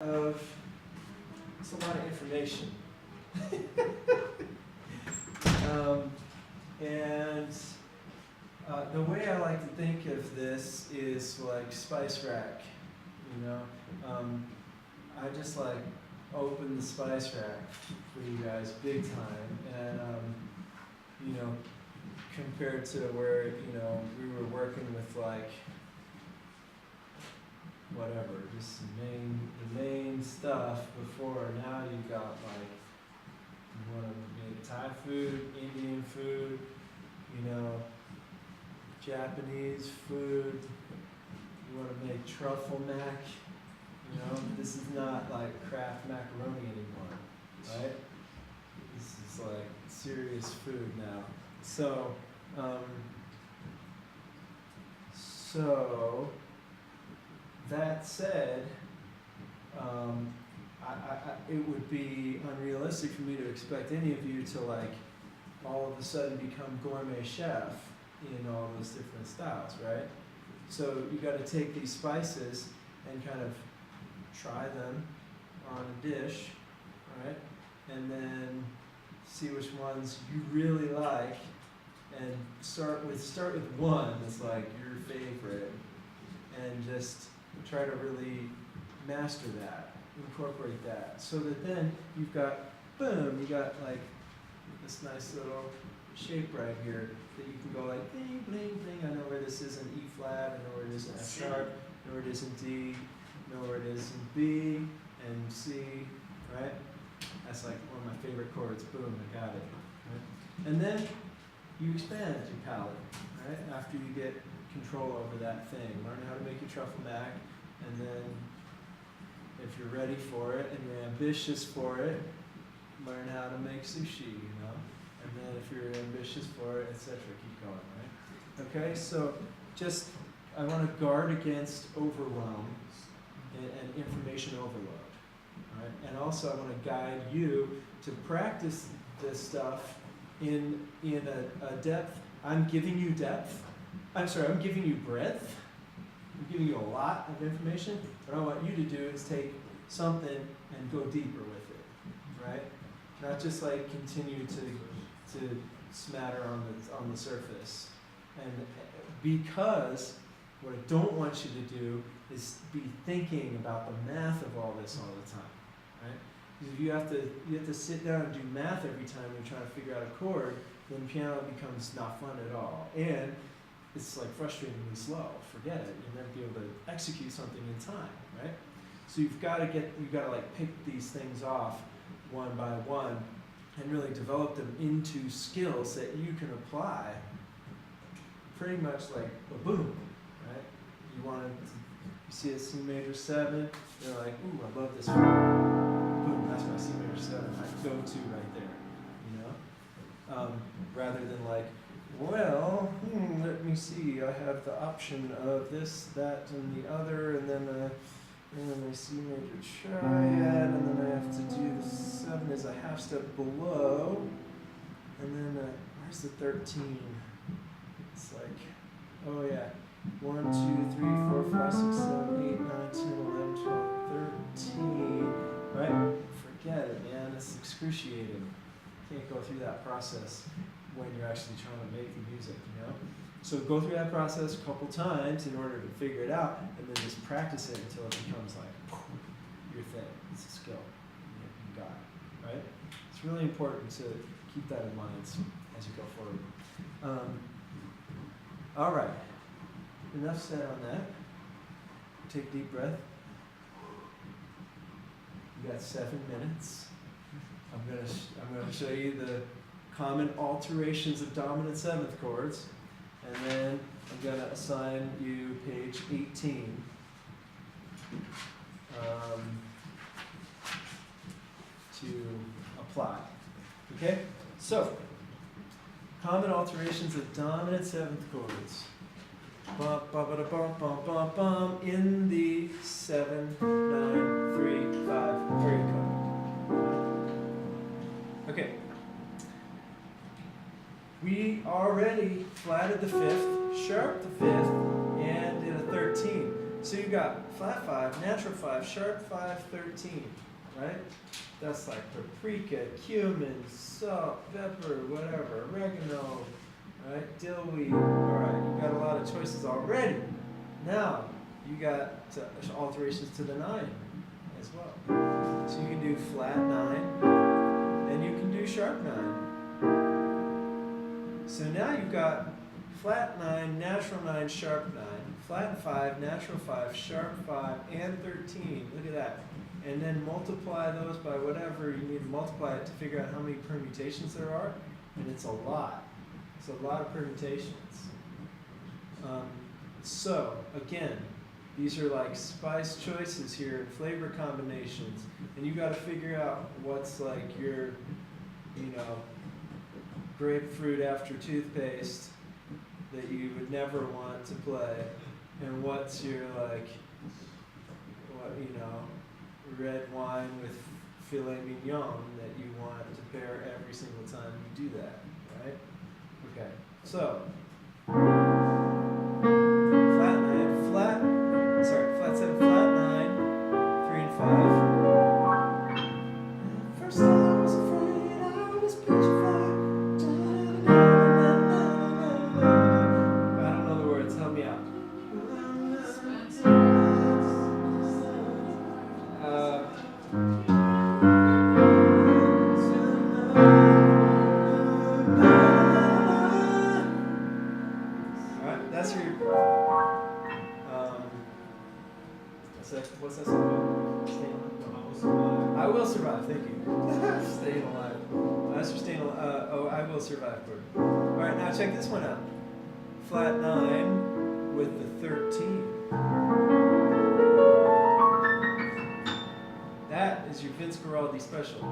It's a lot of information. And the way I like to think of this is like spice rack, you know. I just like open the spice rack for you guys big time, and you know, compared to where, you know, we were working with like whatever, just the main stuff before. Now you've got like, you want to make Thai food, Indian food, you know, Japanese food. You want to make truffle mac. You know, this is not like Kraft macaroni anymore, right? This is like serious food now. So, that said, it would be unrealistic for me to expect any of you to like all of a sudden become gourmet chef in all those different styles, right? So you got to take these spices and kind of try them on a dish, right? And then see which ones you really like, and start with one that's like your favorite, and just try to really master that, incorporate that, so that then you've got, boom, you got like this nice little shape right here that you can go like bling, bling, bling. I know where this is in E flat, I know where it is in F sharp, I know where it is in D, I know where it is in B and C, right? That's like one of my favorite chords. Boom, I got it. Right? And then you expand your palette, right? After you get control over that thing, learn how to make your truffle mac, and then if you're ready for it and you're ambitious for it, learn how to make sushi, you know? And then if you're ambitious for it, etc., keep going, right? Okay, so just, I want to guard against overwhelm and information overload, right? And also I want to guide you to practice this stuff in a depth. I'm giving you depth. I'm giving you breadth. I'm giving you a lot of information. What I want you to do is take something and go deeper with it, right? Not just like continue to smatter on the surface. And because what I don't want you to do is be thinking about the math of all this all the time, right? Because if you have to sit down and do math every time you're trying to figure out a chord, then piano becomes not fun at all. And it's like frustratingly slow. Forget it. You'll never be able to execute something in time, right? So you've got to like pick these things off one by one and really develop them into skills that you can apply pretty much like a boom, right? You see a C major 7, you're like, ooh, I love this one. Boom, that's my C major 7, my go-to right there, you know? Rather than like, well, let me see, I have the option of this, that, and the other, and then my C major triad, and then I have to do the 7 is a half step below, and then where's the 13? It's like, oh yeah, 1, 2, 3, 4, 5, 6, 7, 8, 9, 10, 11, 12, 13, right? Forget it, man, it's excruciating. Can't go through that process when you're actually trying to make the music, you know? So go through that process a couple times in order to figure it out, and then just practice it until it becomes like your thing. It's a skill. You got it, right? It's really important to keep that in mind as you go forward. All right. Enough said on that. Take a deep breath. You got 7 minutes. I'm gonna show you the common alterations of dominant 7th chords, and then I'm going to assign you page 18 to apply. Okay? So, common alterations of dominant 7th chords. Bum, bum, ba, da, bum, bum, bum, bum, in the 7, 9, 3, 5 period chord. Okay. We already flatted the 5th, sharp the 5th, and did a 13. So you got flat 5, natural 5, sharp 5, 13, right? That's like paprika, cumin, salt, pepper, whatever, oregano, right? Dill weed. All right, you got a lot of choices already. Now you got alterations to the 9 as well. So you can do flat 9, and you can do sharp 9. So now you've got flat 9, natural 9, sharp 9, flat 5, natural 5, sharp 5, and 13. Look at that. And then multiply those by whatever you need to multiply it to figure out how many permutations there are. And it's a lot. It's a lot of permutations. So, again, these are like spice choices here, flavor combinations. And you got to figure out what's like your, you know, grapefruit after toothpaste that you would never want to play, and what's your like, what, you know, red wine with filet mignon that you want to pair every single time you do that, right? Okay, so flat 7, flat 9, 3 and 5. First I was afraid, I was petrified. I don't know the words, help me out. Alright, that's your what's that song called? Staying Alive? I Will Survive, thank you. Staying Alive. That's your Staying Alive. Oh, I Will Survive chord. Alright, now check this one out. Flat 9 with the 13. That is your Vince Guaraldi special. Oh,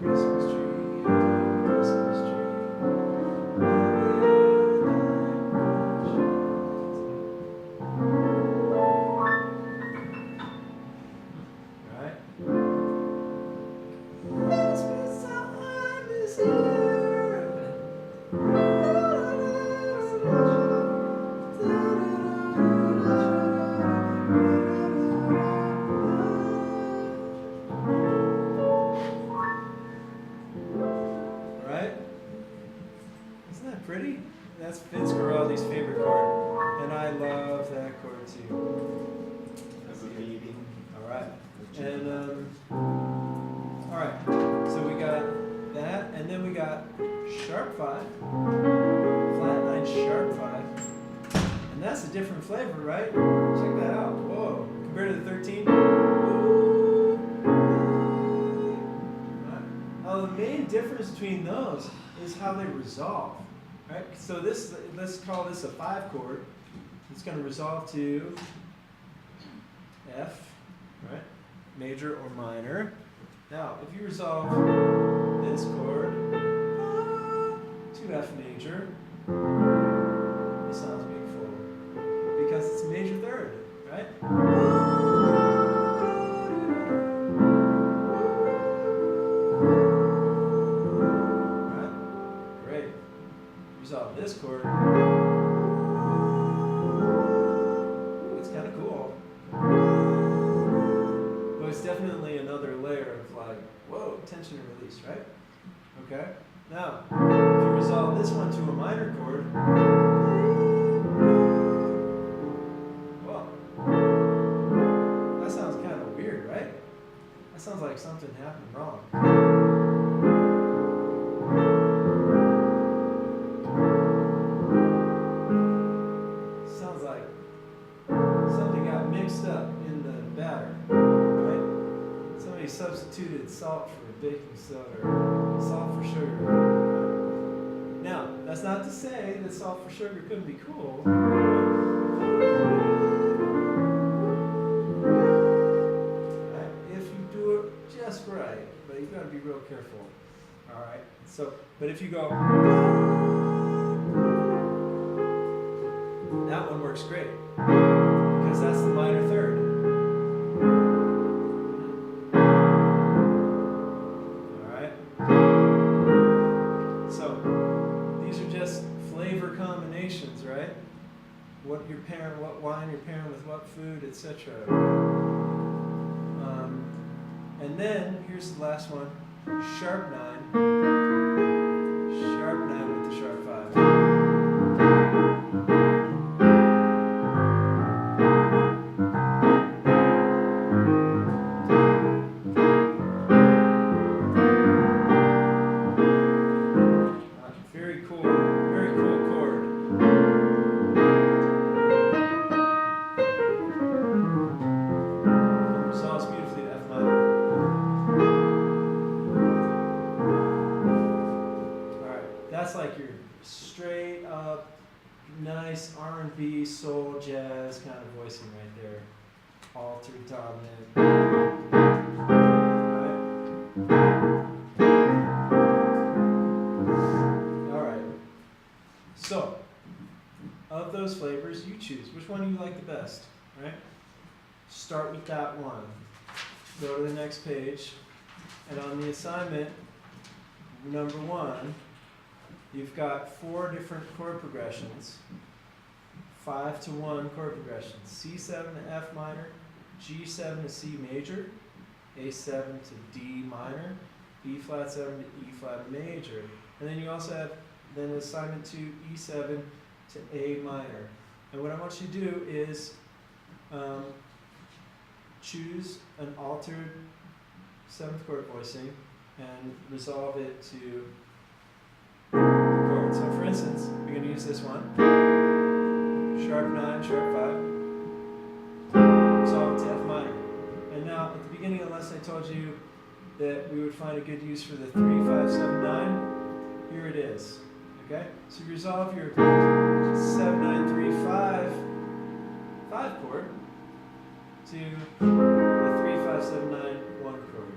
Christmas tree, oh, Christmas tree. Right? Christmas time is here. Pretty? That's Vince Guaraldi's favorite chord, and I love that chord too. As a meeting. All right, and all right. So we got that, and then we got sharp 5, flat 9, sharp 5, and that's a different flavor, right? Check that out. Whoa! Compared to the 13. Right. Now the main difference between those is how they resolve. Right, so this, let's call this a 5 chord. It's going to resolve to F, right? Major or minor. Now, if you resolve this chord to F major, it sounds beautiful because it's a major third, right? Resolve this chord. Ooh, it's kind of cool. But it's definitely another layer of like, whoa, tension and release, right? Okay? Now, if you resolve this one to a minor chord, well, that sounds kind of weird, right? That sounds like something happened wrong. Up in the batter, right? Somebody substituted salt for baking soda, or salt for sugar. Now, that's not to say that salt for sugar couldn't be cool. Right? If you do it just right, but you've got to be real careful. All right. So, but if you go, that one works great. Because that's the minor third. Alright? So, these are just flavor combinations, right? food, etc. And then here's the last one, sharp 9 with the sharp 5. Very cool chord. Resolves beautifully to F minor. Alright, that's like your straight up, nice R&B, soul, jazz kind of voicing right there. Altered dominant. Alright. So, of those flavors, you choose. Which one do you like the best? Right? Start with that one. Go to the next page. And on the assignment, number 1, you've got 4 different chord progressions. 5 to 1 chord progressions. C7 to F minor, G7 to C major, A7 to D minor, B flat 7 to E flat major. And then you also have then assignment 2, E7 to A minor. And what I want you to do is choose an altered 7th chord voicing and resolve it to the chord. So for instance, we're going to use this one. Sharp 9, sharp 5. Resolve it to F minor. And now at the beginning of the lesson I told you that we would find a good use for the 3, 5, 7, 9. Here it is. Okay? So you resolve your 7, 9, 3, 5 chord to the 3, 5, 7, 9, 1 chord.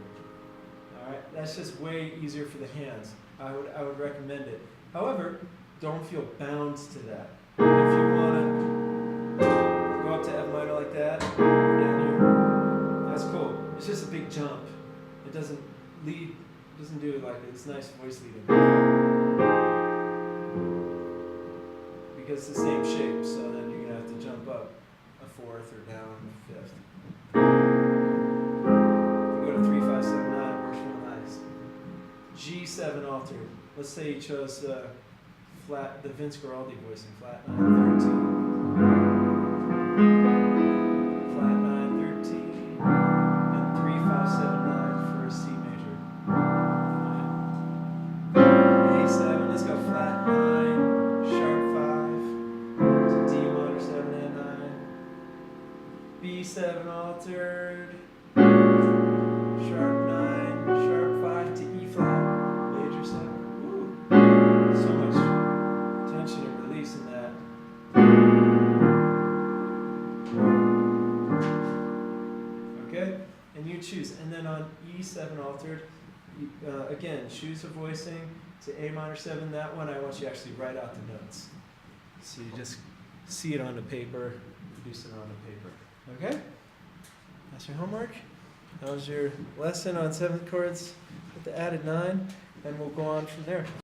Alright? That's just way easier for the hands. I would recommend it. However, don't feel bound to that. If you want to go up to F minor like that, or down here, that's cool. It's just a big jump. It doesn't lead, doesn't do it like it's nice voice leading. Because it's the same shape, so then you're going to have to jump up a 4th or down a 5th. If you go to 3, 5, 7, 9, it works real nice. G7 altered. Let's say you chose flat, the Vince Guaraldi voicing, flat 9, 13. Flat 9, 13. And 3, 5, 7, 9 for a C major. A7, let's go flat 9, sharp 5 to D minor 7 and 9. B7 altered, sharp 9, sharp 5 to E flat, major 7. Woo. So much tension and release in that. Okay? And you choose. And then on E7 altered, again, choose a voicing to A minor 7. That one I want you to actually write out the notes. So you just see it on the paper, produce it on the paper. Okay? That's your homework. That was your lesson on 7th chords with the added 9, and we'll go on from there.